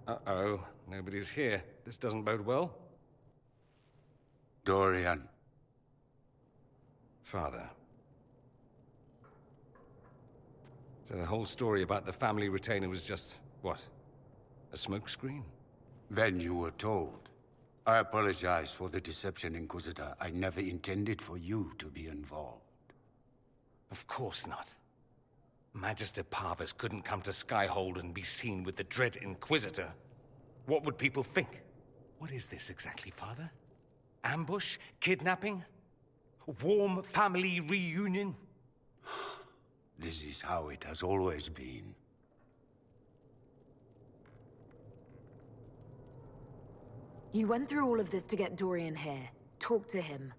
Uh-oh, nobody's here. This doesn't bode well. Dorian. Father. So the whole story about the family retainer was just, what? A smokescreen? Then you were told. I apologize for the deception, Inquisitor. I never intended for you to be involved. Of course not. Magister Parvus couldn't come to Skyhold and be seen with the dread Inquisitor. What would people think? What is this exactly, Father? Ambush? Kidnapping? Warm family reunion? This is how it has always been. You went through all of this to get Dorian here. Talk to him.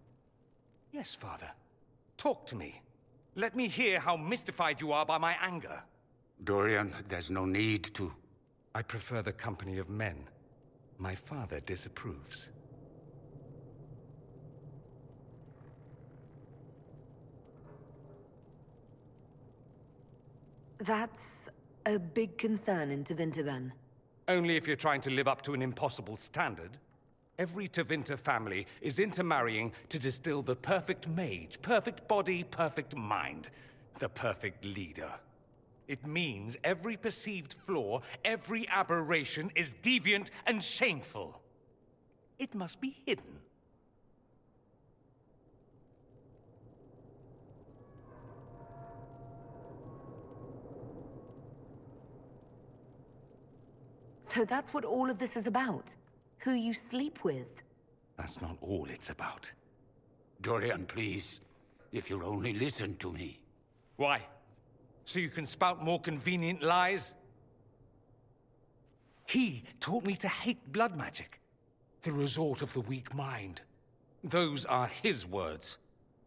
Yes, Father. Talk to me. Let me hear how mystified you are by my anger. Dorian, there's no need to. I prefer the company of men. My father disapproves. That's a big concern in Tevinter, then. Only if you're trying to live up to an impossible standard. Every Tevinter family is intermarrying to distill the perfect mage, perfect body, perfect mind, the perfect leader. It means every perceived flaw, every aberration is deviant and shameful. It must be hidden. So that's what all of this is about? Who you sleep with? That's not all it's about. Dorian, please. If you'll only listen to me. Why? So you can spout more convenient lies? He taught me to hate blood magic. The resort of the weak mind. Those are his words.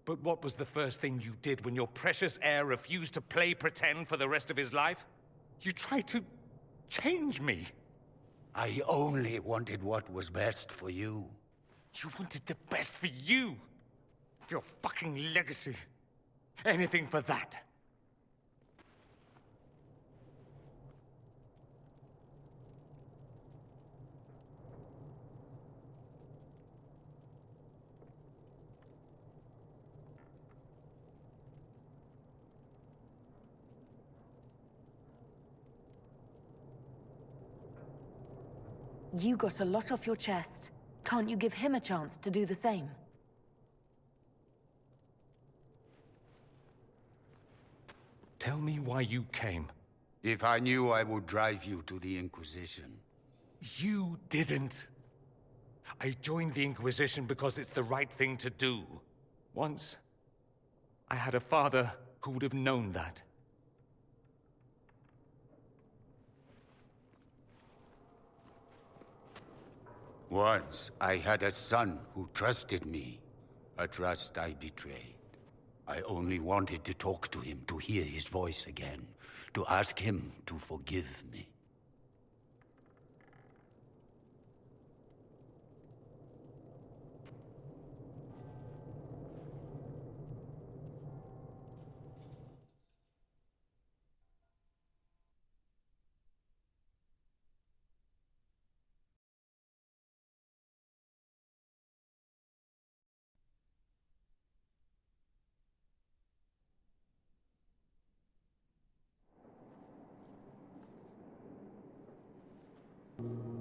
But what was the first thing you did when your precious heir refused to play pretend for the rest of his life? You tried to change me. I only wanted what was best for you. You wanted the best for you. Your fucking legacy. Anything for that. You got a lot off your chest. Can't you give him a chance to do the same? Tell me why you came. If I knew, I would drive you to the Inquisition. You didn't. I joined the Inquisition because it's the right thing to do. Once, I had a father who would have known that. Once, I had a son who trusted me. A trust I betrayed. I only wanted to talk to him, to hear his voice again, to ask him to forgive me.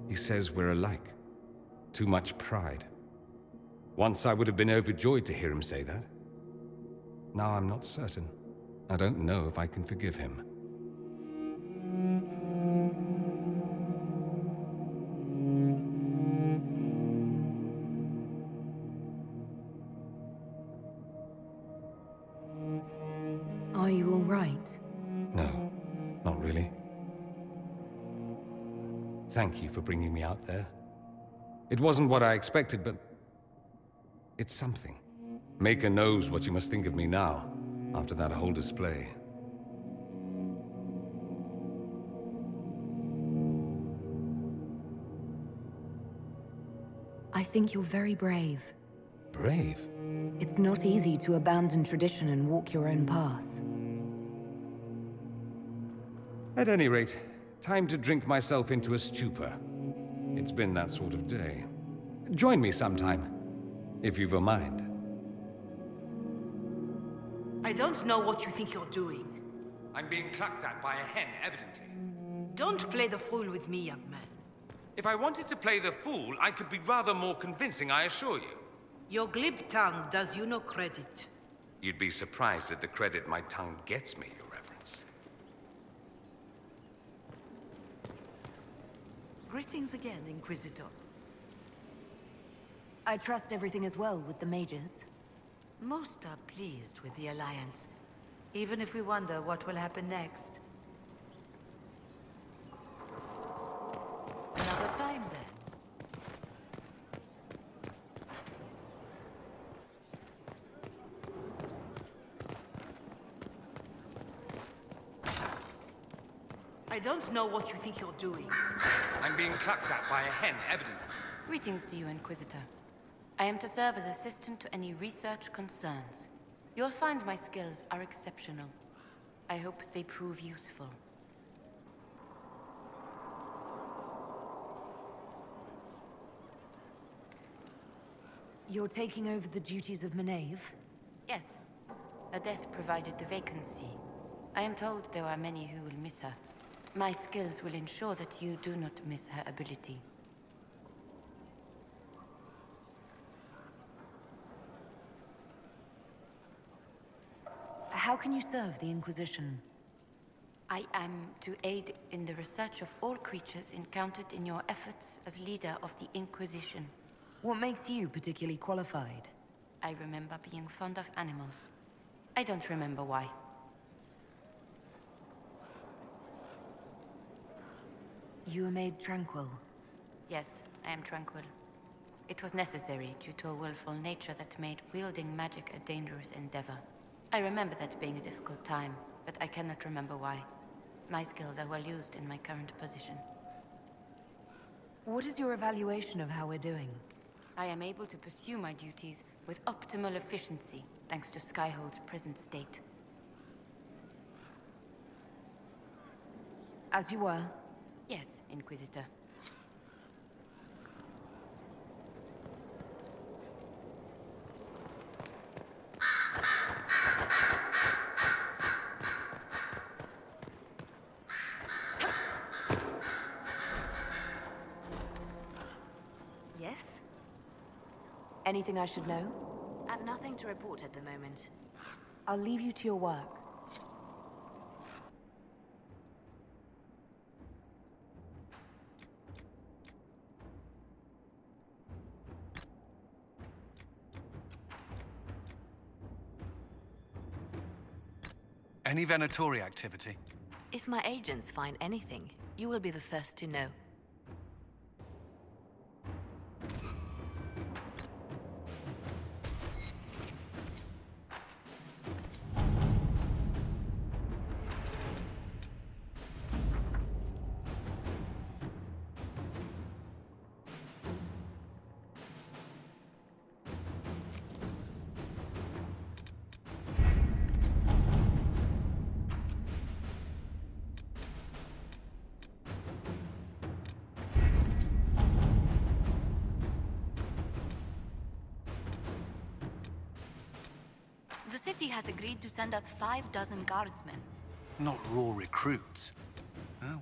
He says we're alike. Too much pride. Once I would have been overjoyed to hear him say that. Now I'm not certain. I don't know if I can forgive him. Are you all right? No, not really. Thank you for bringing me out there. It wasn't what I expected, but it's something. Maker knows what you must think of me now, after that whole display. I think you're very brave. Brave? It's not easy to abandon tradition and walk your own path. At any rate, time to drink myself into a stupor. It's been that sort of day. Join me sometime, if you've a mind. I don't know what you think you're doing. I'm being clucked at by a hen, evidently. Don't play the fool with me, young man. If I wanted to play the fool, I could be rather more convincing, I assure you. Your glib tongue does you no credit. You'd be surprised at the credit my tongue gets me, Your Reverence. Greetings again, Inquisitor. I trust everything is well with the mages. Most are pleased with the Alliance, even if we wonder what will happen next. Another time, then. I don't know what you think you're doing. I'm being clucked at by a hen, evidently. Greetings to you, Inquisitor. I am to serve as assistant to any research concerns. You'll find my skills are exceptional. I hope they prove useful. You're taking over the duties of Maeve? Yes. Her death provided the vacancy. I am told there are many who will miss her. My skills will ensure that you do not miss her ability. How can you serve the Inquisition? I am to aid in the research of all creatures encountered in your efforts as leader of the Inquisition. What makes you particularly qualified? I remember being fond of animals. I don't remember why. You were made tranquil. Yes, I am tranquil. It was necessary due to a willful nature that made wielding magic a dangerous endeavor. I remember that being a difficult time, but I cannot remember why. My skills are well used in my current position. What is your evaluation of how we're doing? I am able to pursue my duties with optimal efficiency, thanks to Skyhold's present state. As you were? Yes, Inquisitor. Yes? Anything I should know? I've nothing to report at the moment. I'll leave you to your work. Any Venatori activity? If my agents find anything, you will be the first to know. The city has agreed to send us 6 guardsmen. Not raw recruits.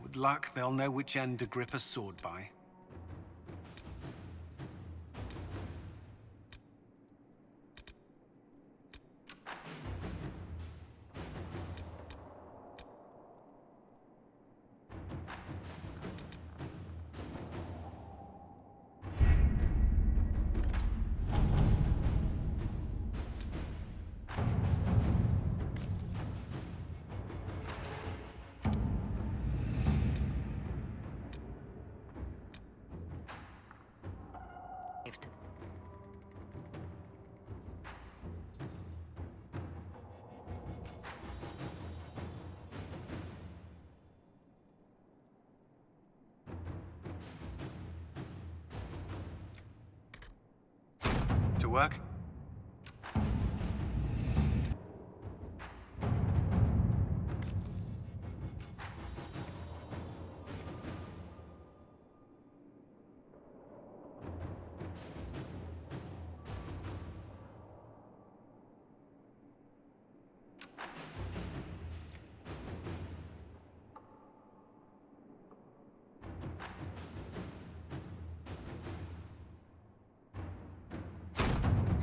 With luck, they'll know which end to grip a sword by. To work?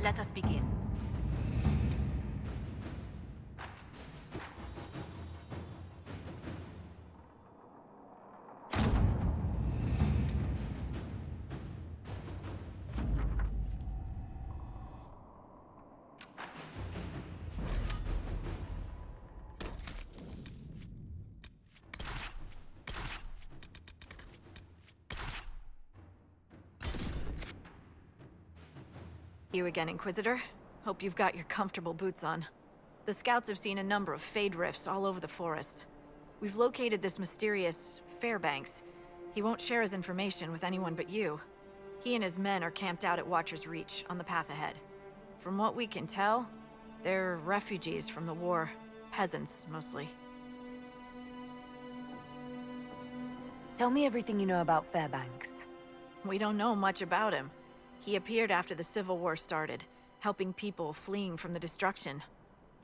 Let us begin. You again, Inquisitor. Hope you've got your comfortable boots on. The scouts have seen a number of Fade rifts all over the forest. We've located this mysterious Fairbanks. He won't share his information with anyone but you. He and his men are camped out at Watcher's Reach, on the path ahead. From what we can tell, they're refugees from the war. Peasants, mostly. Tell me everything you know about Fairbanks. We don't know much about him. He appeared after the Civil War started, helping people fleeing from the destruction.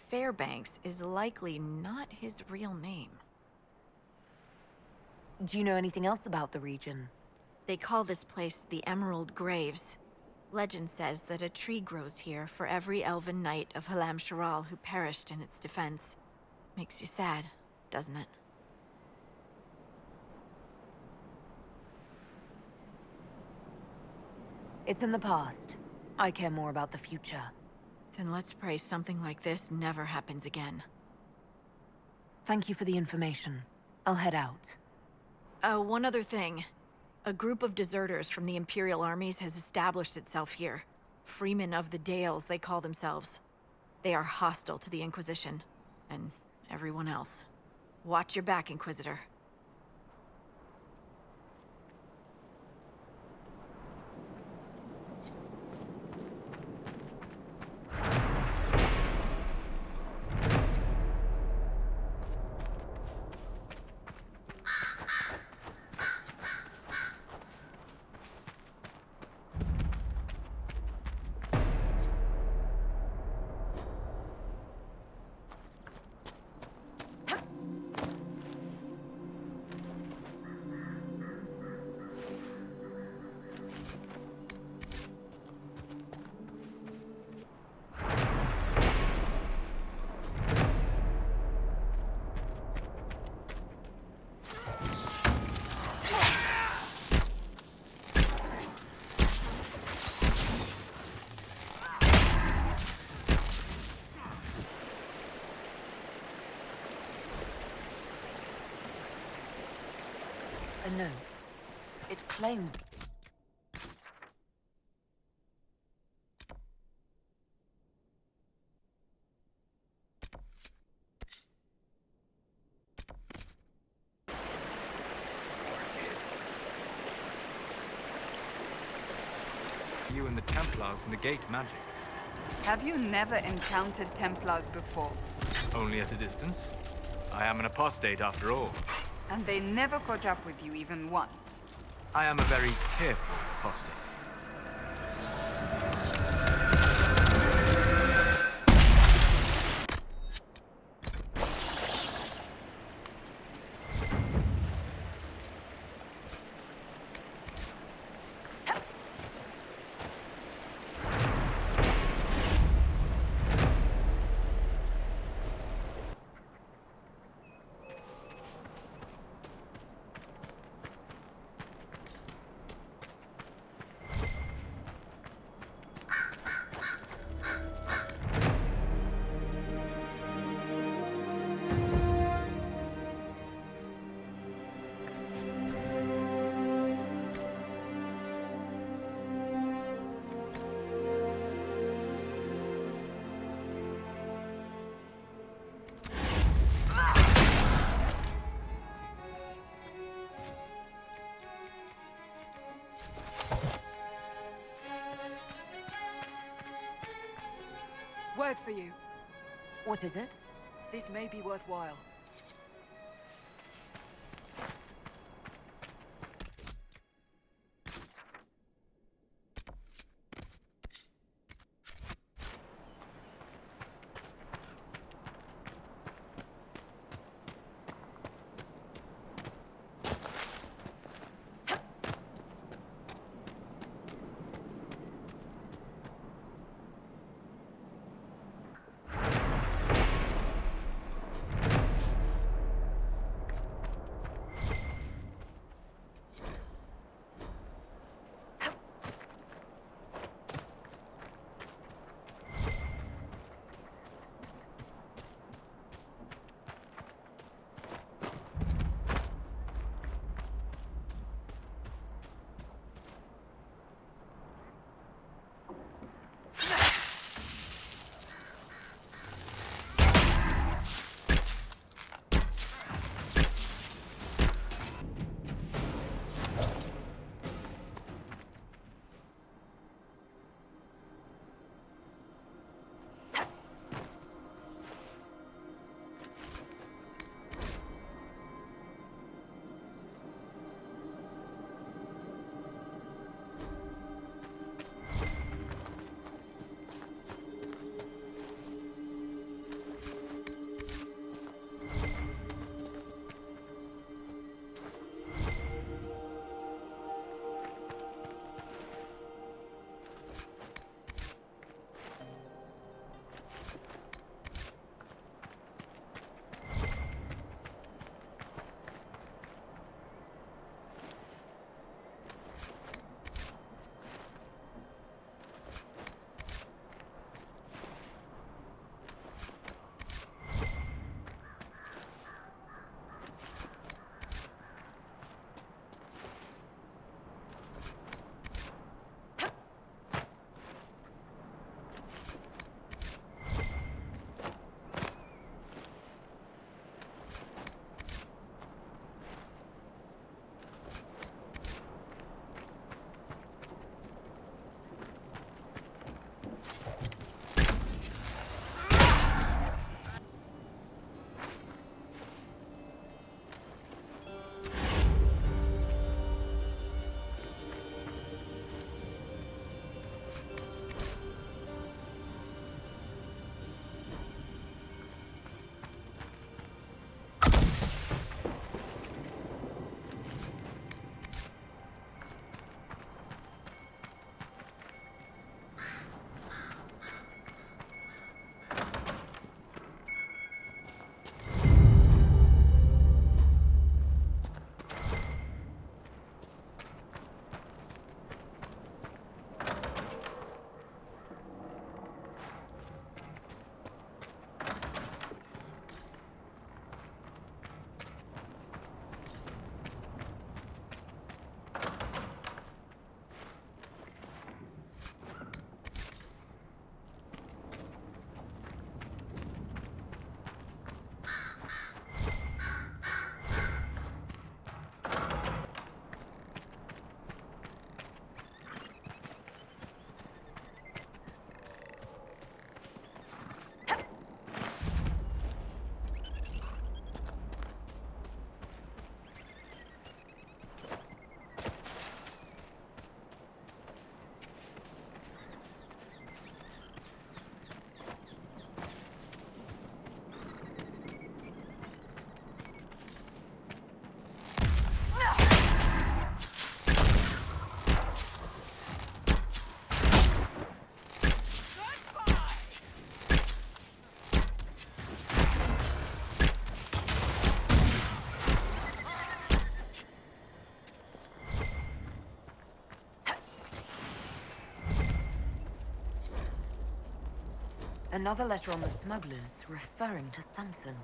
Fairbanks is likely not his real name. Do you know anything else about the region? They call this place the Emerald Graves. Legend says that a tree grows here for every elven knight of Halam Sharal who perished in its defense. Makes you sad, doesn't it? It's in the past. I care more about the future. Then let's pray something like this never happens again. Thank you for the information. I'll head out. One other thing. A group of deserters from the Imperial armies has established itself here. Freemen of the Dales, they call themselves. They are hostile to the Inquisition, and everyone else. Watch your back, Inquisitor. A note. It claims... You and the Templars negate magic. Have you never encountered Templars before? Only at a distance. I am an apostate after all. And they never caught up with you even once? I am a very careful apostate. Word for you. What is it? This may be worthwhile. Another letter on the smugglers, referring to Samson.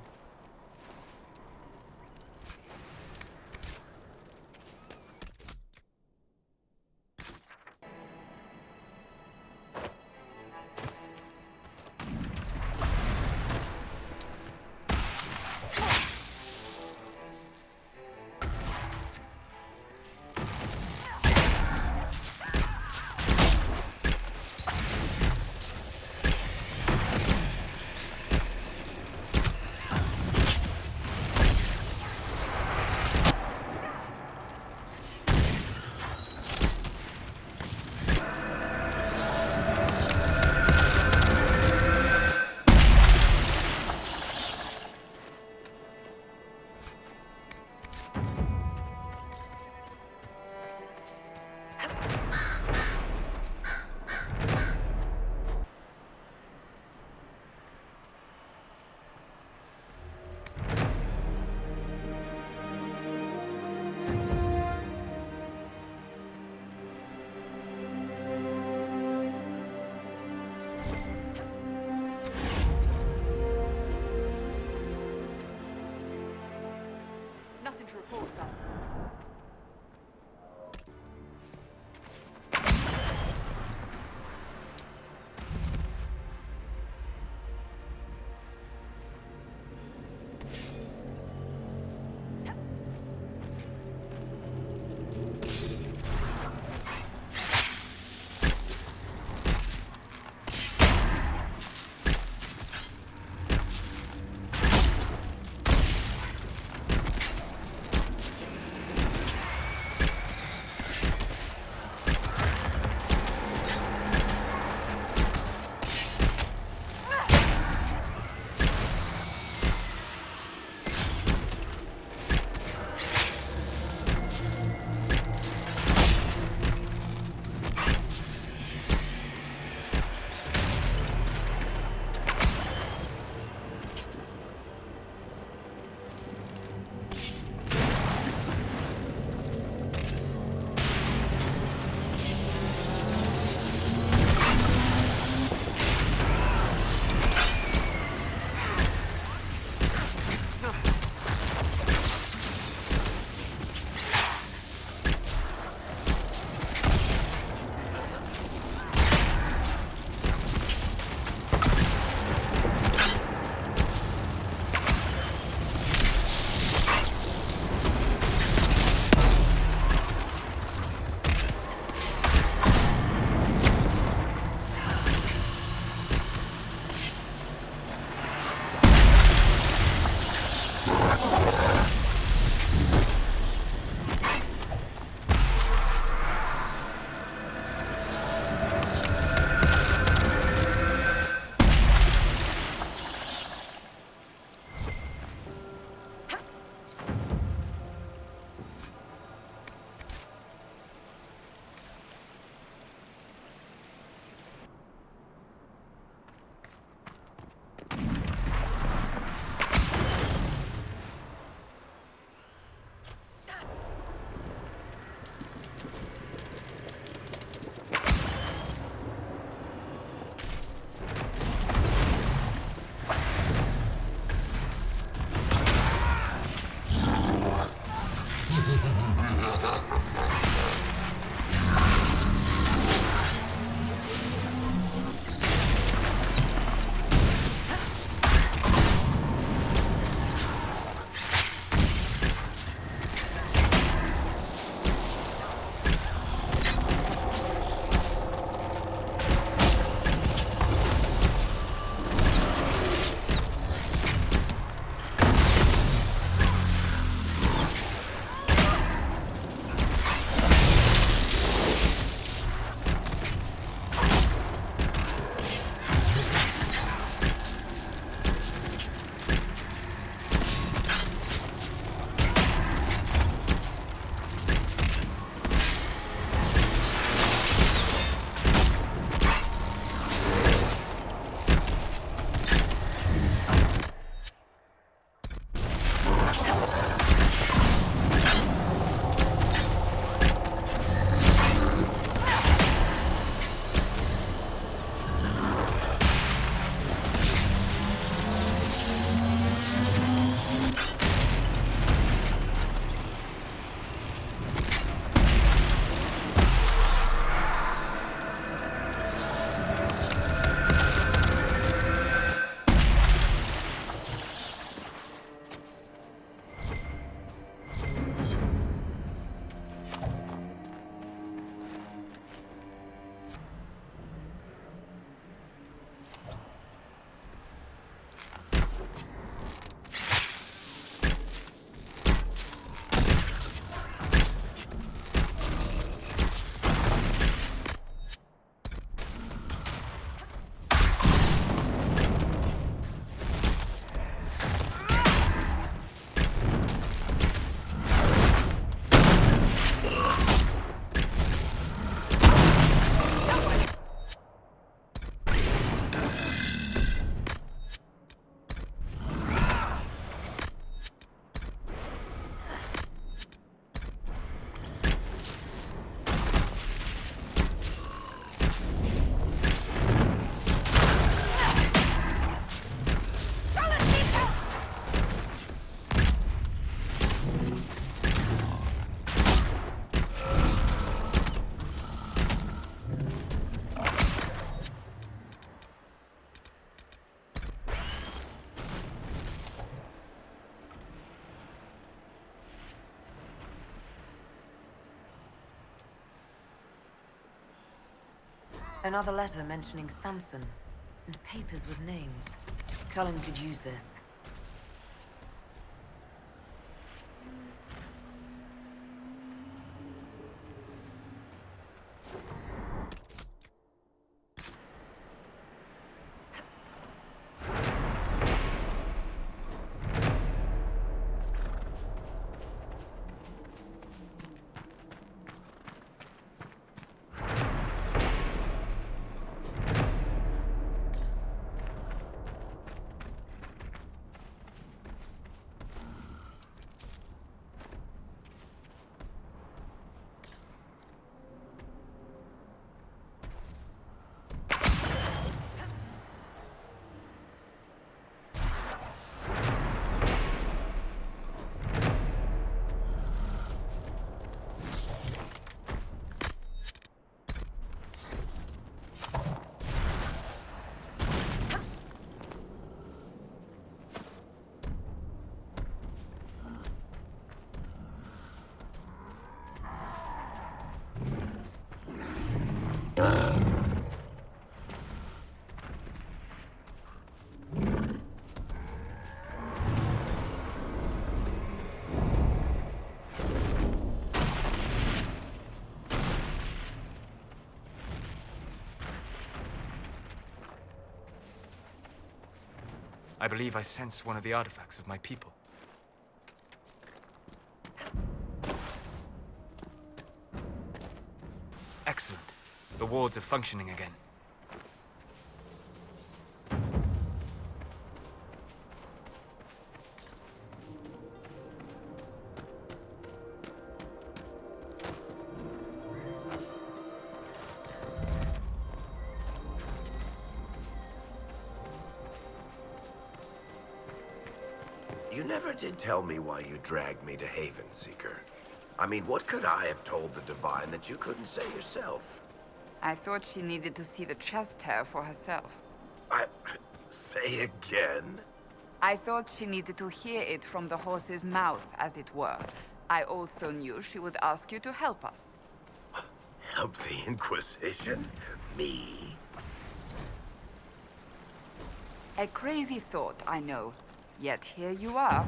Nothing to report, sir. Another letter mentioning Samson, and papers with names. Cullen could use this. I believe I sense one of the artifacts of my people. Excellent. The wards are functioning again. You never did tell me why you dragged me to Haven, Seeker. I mean, what could I have told the Divine that you couldn't say yourself? I thought she needed to see the chest hair for herself. Say again? I thought she needed to hear it from the horse's mouth, as it were. I also knew she would ask you to help us. Help the Inquisition? Me? A crazy thought, I know. Yet here you are.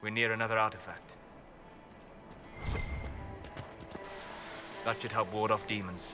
We're near another artifact. That should help ward off demons.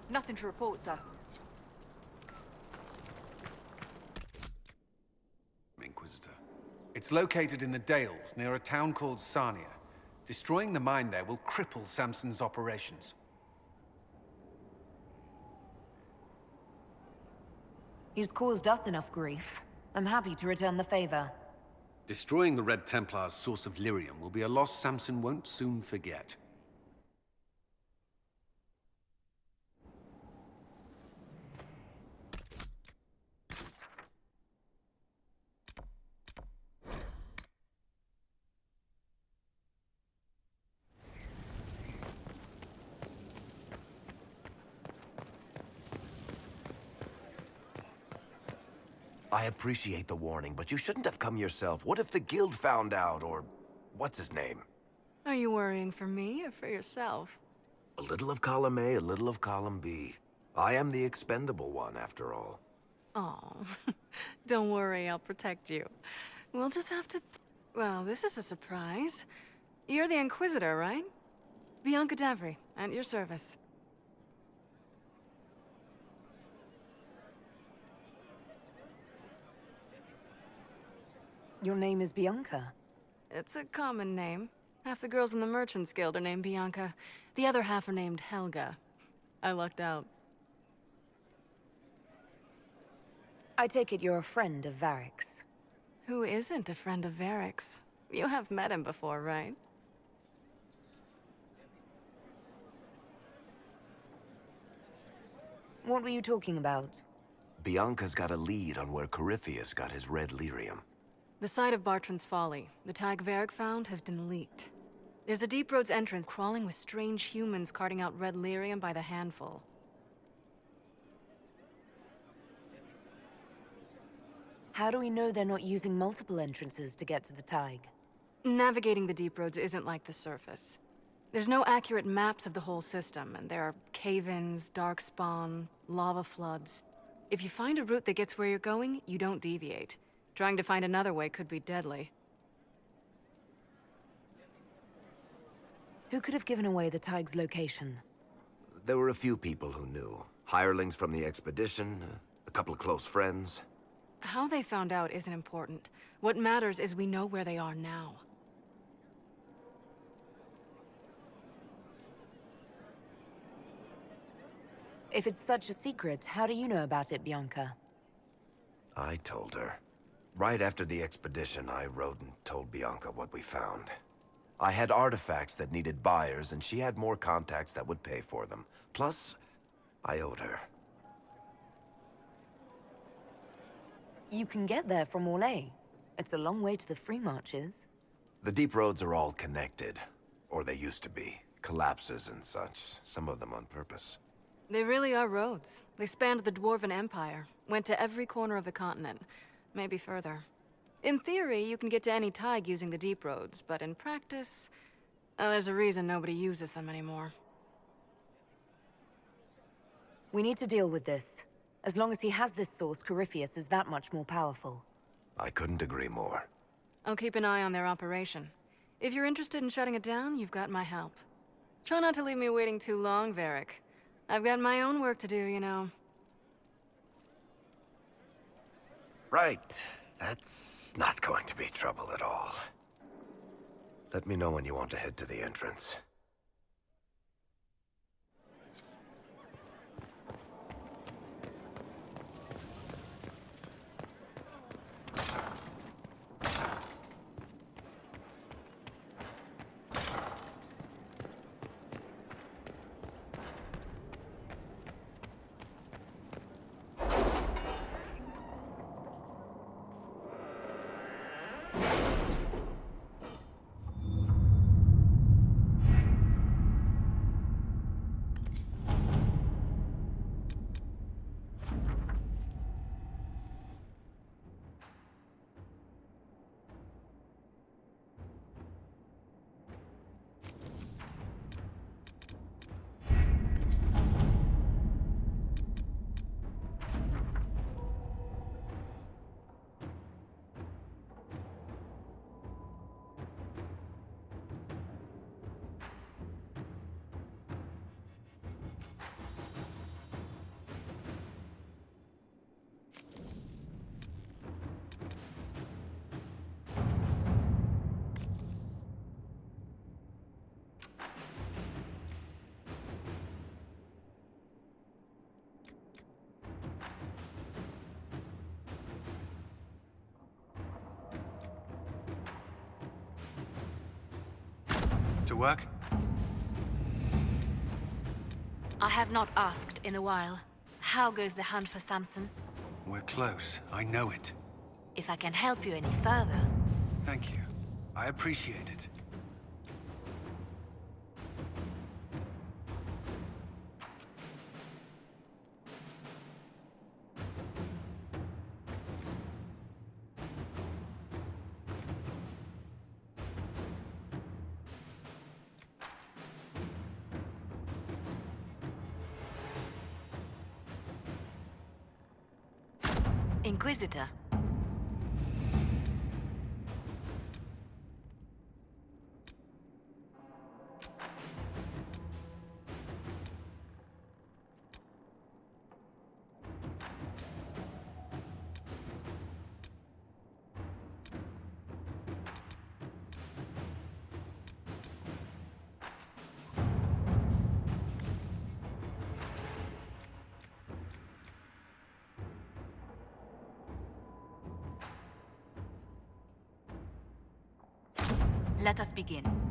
Nothing to report, sir. Inquisitor. It's located in the Dales, near a town called Sarnia. Destroying the mine there will cripple Samson's operations. He's caused us enough grief. I'm happy to return the favor. Destroying the Red Templar's source of lyrium will be a loss Samson won't soon forget. I appreciate the warning, but you shouldn't have come yourself. What if the guild found out, or what's his name? Are you worrying for me or for yourself? A little of column A, a little of column B. I am the expendable one, after all. Oh, don't worry, I'll protect you. We'll just have to... Well, this is a surprise. You're the Inquisitor, right? Bianca Davry, at your service. Your name is Bianca. It's a common name. Half the girls in the Merchants Guild are named Bianca. The other half are named Helga. I lucked out. I take it you're a friend of Varric's. Who isn't a friend of Varric's? You have met him before, right? What were you talking about? Bianca's got a lead on where Corypheus got his red lyrium. The site of Bartran's Folly, the tag Varric found, has been leaked. There's a Deep Roads entrance crawling with strange humans carting out red lyrium by the handful. How do we know they're not using multiple entrances to get to the Tig? Navigating the Deep Roads isn't like the surface. There's no accurate maps of the whole system, and there are cave-ins, darkspawn, lava floods. If you find a route that gets where you're going, you don't deviate. Trying to find another way could be deadly. Who could have given away the Tig's location? There were a few people who knew. Hirelings from the expedition, a couple of close friends. How they found out isn't important. What matters is we know where they are now. If it's such a secret, how do you know about it, Bianca? I told her. Right after the expedition, I wrote and told Bianca what we found. I had artifacts that needed buyers, and she had more contacts that would pay for them. Plus, I owed her. You can get there from Orlais. It's a long way to the Free Marches. The deep roads are all connected. Or they used to be. Collapses and such. Some of them on purpose. They really are roads. They spanned the Dwarven Empire, went to every corner of the continent, maybe further. In theory, you can get to any Tig using the deep roads, but in practice, there's a reason nobody uses them anymore. We need to deal with this. As long as he has this source, Corypheus is that much more powerful. I couldn't agree more. I'll keep an eye on their operation. If you're interested in shutting it down, you've got my help. Try not to leave me waiting too long, Varric. I've got my own work to do, you know. Right. That's not going to be trouble at all. Let me know when you want to head to the entrance. To work? I have not asked in a while. How goes the hunt for Samson? We're close. I know it. If I can help you any further... Thank you. I appreciate it. Inquisitor. Let us begin.